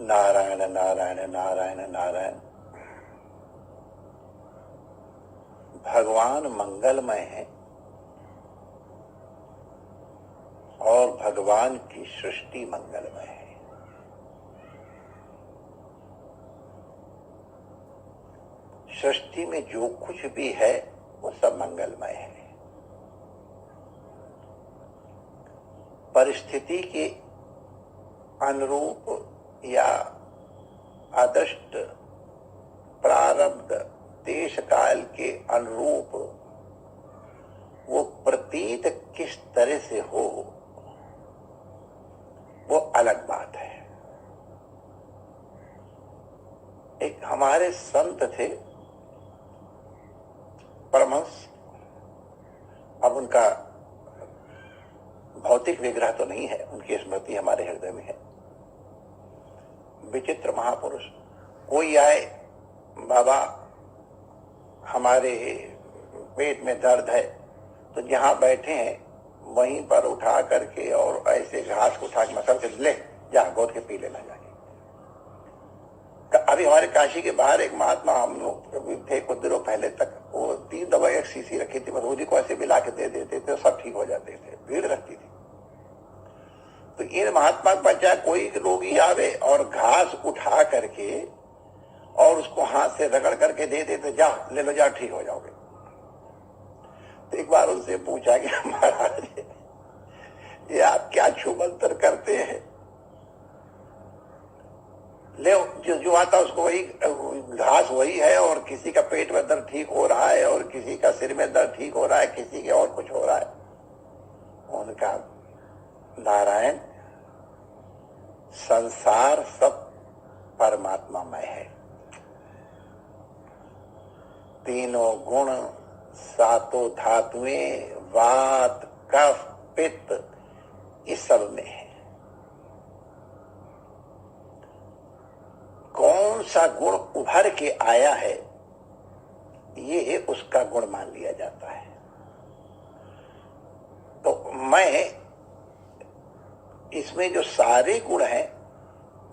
नारायण नारायण नारायण नारायण। भगवान मंगलमय है और भगवान की सृष्टि मंगलमय है। सृष्टि में जो कुछ भी है वो सब मंगलमय है। परिस्थिति के अनुरूप या आदर्श प्रारब्ध देश काल के अनुरूप वो प्रतीत किस तरह से हो वो अलग बात है। एक हमारे संत थे परमहंस, अब उनका भौतिक विग्रह तो नहीं है, उनकी स्मृति हमारे हृदय में है। विचित्र महापुरुष। कोई आए, बाबा हमारे पेट में दर्द है, तो जहां बैठे हैं वहीं पर उठा करके और ऐसे घास को उठा के मसल के ले जा गोद के पी लेना जाके। अभी हमारे काशी के बाहर एक महात्मा हम लोग थे कुछ दिनों पहले तक, वो 3 दवाई एक शीशी रखी थी, बस उसी को ऐसे मिला के दे देते थे, सब ठीक हो जाते थे। भीड़ रखती थी। तो इन महात्मा के पास चाहे कोई रोगी आवे और घास उठा करके और उसको हाथ से रगड़ करके दे देते, जा ले लो, जा ठीक हो जाओगे। तो एक बार उनसे पूछा कि महाराज ये आप क्या छुमंतर करते हैं? ले जो आता उसको वही घास वही है, और किसी का पेट में दर्द ठीक हो रहा है और किसी का सिर में दर्द ठीक हो रहा है, किसी के और कुछ हो रहा है। उनका नारायण संसार सब परमात्मामय है। तीनों गुण, सातों धातुएं, वात, कफ, पित्त, इस सब में है। कौन सा गुण उभर के आया है ये उसका गुण मान लिया जाता है। तो मैं इसमें जो सारे गुण हैं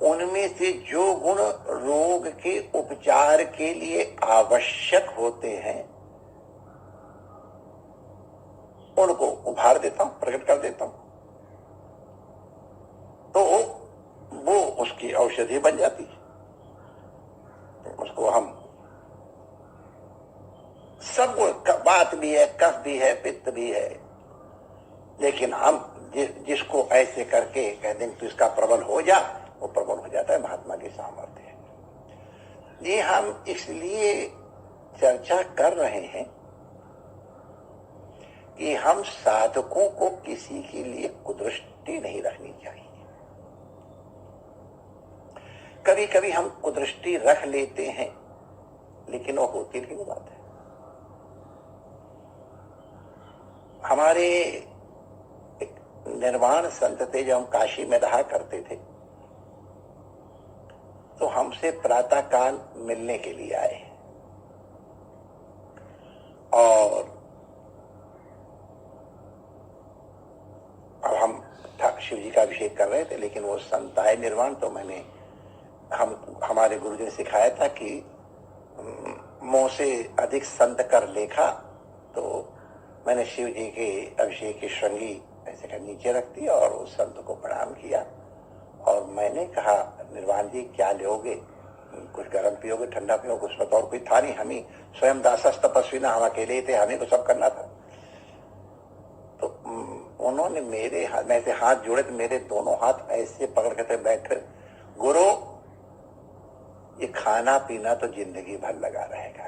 उनमें से जो गुण रोग के उपचार के लिए आवश्यक होते हैं उनको उभार देता हूं, प्रकट कर देता हूं, तो वो उसकी औषधि बन जाती है। तो उसको हम सब गुण, बात भी है, कफ भी है, पित्त भी है, लेकिन हम जिसको ऐसे करके कह दें तो इसका प्रबल हो जा, वो प्रबल हो जाता है। महात्मा की सामर्थ्य है। ये हम इसलिए चर्चा कर रहे हैं कि हम साधकों को किसी के लिए कुदृष्टि नहीं रखनी चाहिए। कभी कभी हम कुदृष्टि रख लेते हैं, लेकिन वो होती नहीं बात है। हमारे निर्वाण संत थे, जब हम काशी में रहा करते थे, तो हमसे प्रातः काल मिलने के लिए आए और अब हम शिव जी का अभिषेक कर रहे थे, लेकिन वो संत आए निर्वाण, तो मैंने हमारे गुरुजी ने सिखाया था कि मुंह से अधिक संत कर लेखा। तो मैंने शिव जी के अभिषेक की श्रृंगी ऐसे कर नीचे रख दी और उस संत को प्रणाम किया और मैंने कहा, निर्वाण जी क्या लोगे? कुछ गर्म पियोगे, ठंडा पियोगे? उसमें तो और कोई था नहीं, हम ही स्वयं दासस तपस्वी ना, हम अकेले थे, हमें को सब करना था। तो उन्होंने मेरे हाथ में ऐसे हाथ जोड़े, तो मेरे दोनों हाथ ऐसे पकड़ के बैठे, गुरु ये खाना पीना तो जिंदगी भर लगा रहेगा,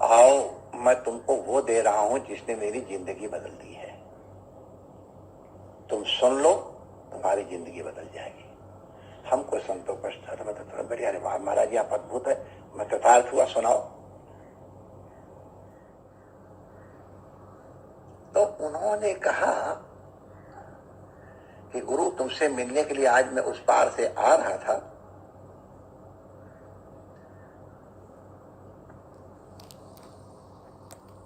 आओ मैं तुमको वो दे रहा हूं जिसने मेरी जिंदगी बदल दी है, तुम सुन लो, तुम्हारी जिंदगी बदल जाएगी। हमको संतोष थोड़ा बढ़िया, अरे वाह महाराज आप अद्भुत है, मैं कृतार्थ हुआ, सुनाओ। तो उन्होंने कहा कि गुरु तुमसे मिलने के लिए आज मैं उस पार से आ रहा था,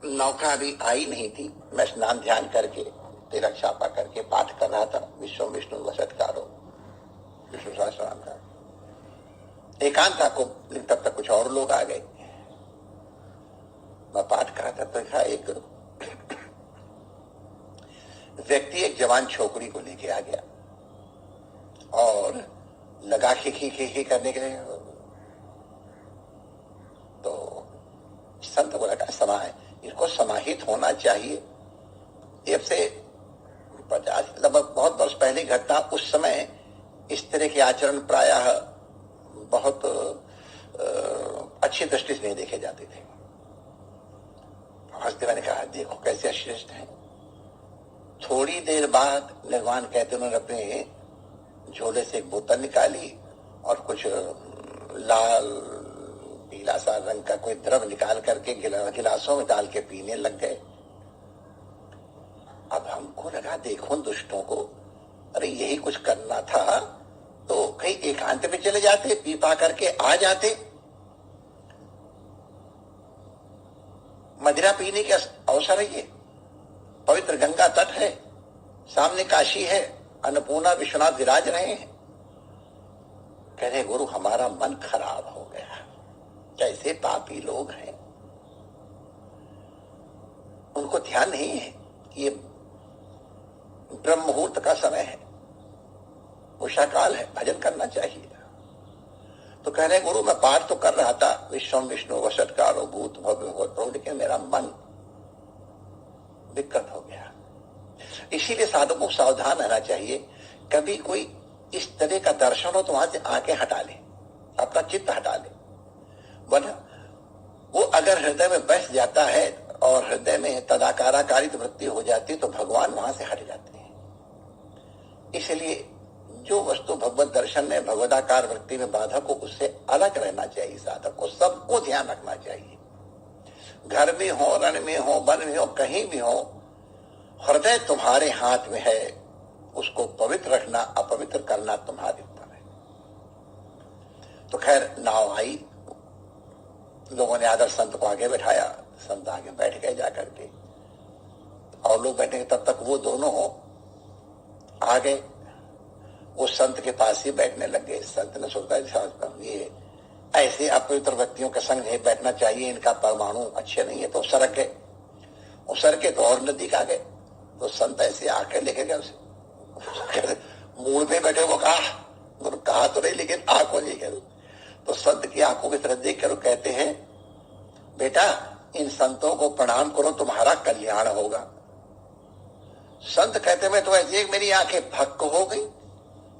नौका अभी आई नहीं थी, मैं स्नान ध्यान करके तिलक छापा करके पाठ कर रहा था, विश्व विष्णु वसत्कारो एकांत था को, तब तक कुछ और लोग आ गए। मैं पाठ कर रहा था तो देखा एक व्यक्ति एक जवान छोकरी को लेके आ गया और लगा खी करने के लिए। तो संत को लगा समा है, इसको समाहित होना चाहिए। ये से 50 लगभग बहुत वर्ष पहले घटना। उस समय इस तरह के आचरण प्रायः बहुत अच्छी दृष्टि से नहीं देखे जाते थे। हंसते मैंने कहा देखो कैसे अश्रेष्ठ है। थोड़ी देर बाद निर्वाण कहते उन्होंने अपने झोले से एक बोतल निकाली और कुछ लाल पीला सा रंग का कोई द्रव निकाल करके गिलासों में डाल के पीने लग गए। अब हमको लगा देखो दुष्टों को, अरे यही कुछ करना था तो कहीं एकांत में चले जाते, पी पा करके आ जाते। मदिरा पीने के अवसर है ये, पवित्र गंगा तट है, सामने काशी है, अन्नपूर्णा विश्वनाथ विराज रहे हैं। कह रहे गुरु हमारा मन खराब हो गया, कैसे पापी लोग हैं। उनको ध्यान नहीं है कि ये ब्रह्म मुहूर्त का समय है, उषा काल है, भजन करना चाहिए। तो कह रहे गुरु मैं पाठ तो कर रहा था विश्वम विष्णु वषटकारो भूत भव्य हो, लेकिन मेरा मन दिक्कत हो गया। इसीलिए साधकों को सावधान रहना चाहिए। कभी कोई इस तरह का दर्शन हो तो वहां से आंखें हटा ले, अपना चित्त हटा ले, वरना वो अगर हृदय में बैठ जाता है और हृदय में तदाकाराकारित वृत्ति हो जाती है तो भगवान वहां से हट जाते हैं। इसलिए जो वस्तु भगवत दर्शन में भगवदाकार वृत्ति में बाधक हो उससे अलग रहना चाहिए। साधक को सबको ध्यान रखना चाहिए, घर में हो, रण में हो, वन में हो, कहीं भी हो, हृदय तुम्हारे हाथ में है, उसको पवित्र रखना, अपवित्र करना तुम्हारे ऊपर है। तो खैर नाव आई, लोगों ने आदर संत को आगे बैठाया, संत आगे बैठ गए जाकर के, और लोग बैठे तब तक वो दोनों आ गए, वो संत के पास ही बैठने लग गए। संत ने सोचा ये ऐसे अपवित्र व्यक्तियों के संग नहीं बैठना चाहिए, इनका परमाणु अच्छे नहीं है। तो सरक गए, वो सरके तो और नजदीक आ गए। तो संत ऐसे आकर लेके गए उसे, मूल में बैठे वो कहा तो नहीं लेकिन आंखों लेके। तो संत की आंखों की तरफ देख कर कहते हैं बेटा इन संतों को प्रणाम करो, तुम्हारा कल्याण होगा। संत कहते मैं तो ऐसे मेरी आंखें भक्क हो गई।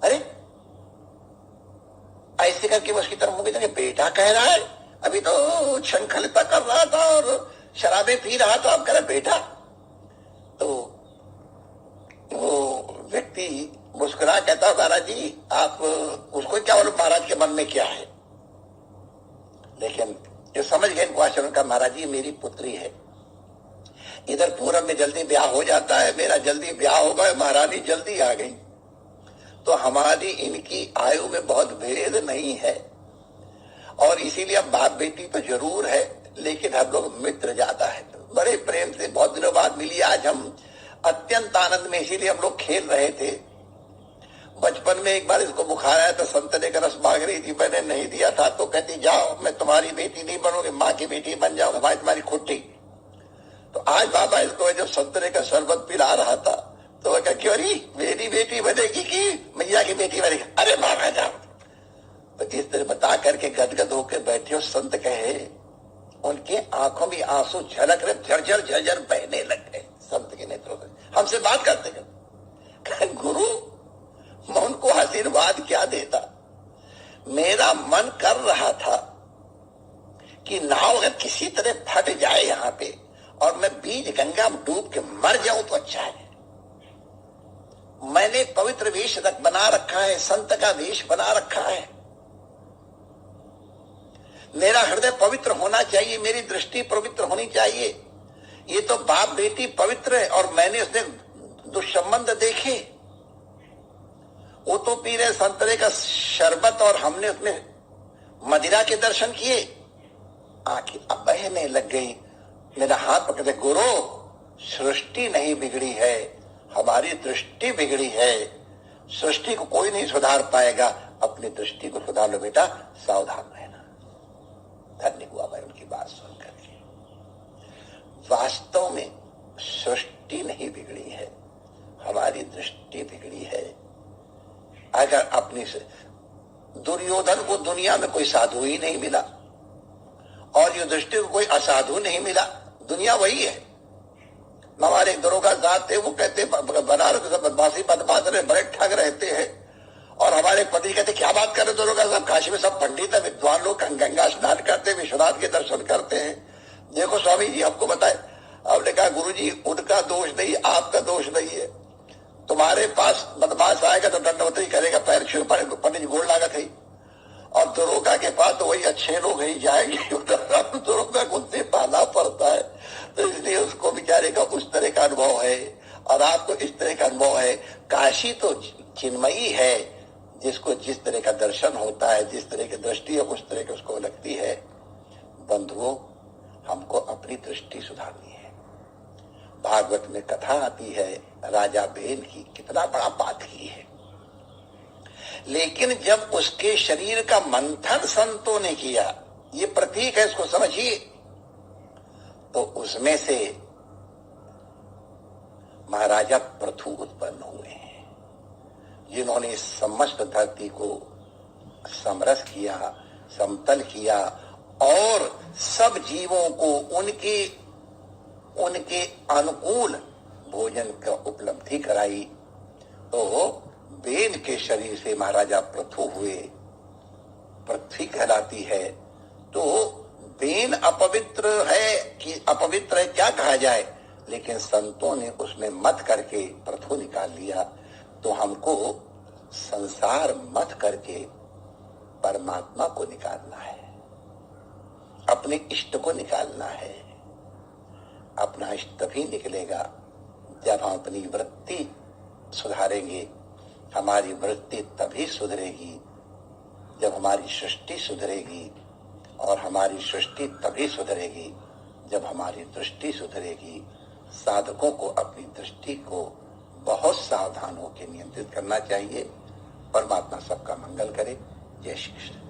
अरे ऐसे करके वो उसकी तरफ मुझे बेटा कह रहा है, अभी तो शंखलिता कर रहा था और शराबें पी रहा था, अब कह रहा बेटा। तो वो व्यक्ति मुस्कुरा कहता महाराज जी आप उसको क्या बोलो, महाराज के मन में क्या है। लेकिन जो समझ गए इनको आचरण का, महाराज जी मेरी पुत्री है, इधर पूरब में जल्दी ब्याह हो जाता है, मेरा जल्दी ब्याह हो गया, महारानी जल्दी आ गई, तो हमारी इनकी आयु में बहुत भेद नहीं है, और इसीलिए अब बाप बेटी तो जरूर है, लेकिन हम लोग मित्र ज्यादा है। बड़े प्रेम से बहुत दिनों बाद मिली, आज हम अत्यंत आनंद में, इसीलिए हम लोग खेल रहे थे। बचपन में एक बार इसको बुखार आया तो संतरे का रस मांग रही थी, मैंने नहीं दिया था, तो कहती जाओ मैं तुम्हारी बेटी नहीं बनूंगी, माँ की बेटी बन जाऊंगा, भाई तुम्हारी खुट्टी। तो आज बाबा इसको जब संतरे का शरबत पिला रहा था तो वह क्या क्यों रही मेरी बेटी बनेगी कि मैया की बेटी बनेगी, अरे बाबा जाओ। तो इस तरह बता करके गदगद होकर बैठे, संत कहे उनके आंखों में आंसू झलक रहे, झरझर झरझर बहने लग गए। संत के नेत्रों से हमसे बात करते हैं, गुरु मैं उनको आशीर्वाद क्या देता, मेरा मन कर रहा था कि नाव अगर किसी तरह फट जाए यहाँ पे और मैं बीच गंगा में डूब के मर जाऊं तो अच्छा है। मैंने पवित्र वेश बना रखा है, संत का वेश बना रखा है, मेरा हृदय पवित्र होना चाहिए, मेरी दृष्टि पवित्र होनी चाहिए। ये तो बाप बेटी पवित्र है और मैंने उसने दुष्संबंध देखे, वो तो पी रहे संतरे का शरबत और हमने उसमें मदिरा के दर्शन किए। आंखें अब बहने लग गई, मेरा हाथ पकड़े, गुरु सृष्टि नहीं बिगड़ी है, हमारी दृष्टि बिगड़ी है, सृष्टि को कोई नहीं सुधार पाएगा, अब अपनी दृष्टि को सुधार लो बेटा, सावधान रहना। धन्य हुआ मैं उनकी बात सुनकर के। वास्तव में सृष्टि नहीं बिगड़ी है, हमारी दृष्टि बिगड़ी है। अगर अपनी से दुर्योधन को दुनिया में कोई साधु ही नहीं मिला और युधिष्ठिर को कोई असाधु नहीं मिला, दुनिया वही है। हमारे दरोगा साहब थे, वो कहते बनारस में बदमाशी बदमाश रहे, बड़े ठग रहते हैं। और हमारे पति कहते क्या बात कर रहे दरोगा साहब, काशी में सब पंडित है, विद्वान लोग गंगा स्नान करते हैं, विश्वनाथ के दर्शन करते हैं। देखो स्वामी जी हमको बताए। आपने कहा गुरु जी उनका दोष नहीं, आपका दोष नहीं है। तुम्हारे पास बदमाश आएगा तो दंडवती करेगा, पैर छू पड़ेगा, पंडित जी गोड़ लागत है। और दरोगा के पास तो वही अच्छे लोग ही जाएंगे, दरोगा को उनसे पाना पड़ता है। तो इसलिए उसको बेचारे का उस तरह का अनुभव है और आपको इस तरह का अनुभव है। काशी तो चिन्मयी है, जिसको जिस तरह का दर्शन होता है, जिस तरह की दृष्टि है उस तरह की उसको लगती है। बंधुओं, हमको अपनी दृष्टि सुधारनी है। भागवत में कथा आती है राजा बेन की, कितना बड़ा पाठी है, लेकिन जब उसके शरीर का मंथन संतों ने किया, ये प्रतीक है, इसको समझिए, तो उसमें से महाराजा पृथु उत्पन्न हुए हैं, जिन्होंने इस समस्त धरती को समरस किया, समतल किया और सब जीवों को उनके अनुकूल भोजन का उपलब्धि कराई। तो बेन के शरीर से महाराजा पृथु हुए, पृथ्वी कहलाती है। तो बेन अपवित्र है कि अपवित्र है क्या कहा जाए, लेकिन संतों ने उसमें मत करके पृथु निकाल लिया। तो हमको संसार मत करके परमात्मा को निकालना है, अपने इष्ट को निकालना है। अपना इष्ट तभी निकलेगा जब हम अपनी वृत्ति सुधारेंगे। हमारी वृत्ति तभी सुधरेगी जब हमारी सृष्टि सुधरेगी, और हमारी सृष्टि तभी सुधरेगी जब हमारी दृष्टि सुधरेगी। साधकों को अपनी दृष्टि को बहुत सावधान होकर नियंत्रित करना चाहिए। परमात्मा सबका मंगल करे। जय श्री कृष्ण।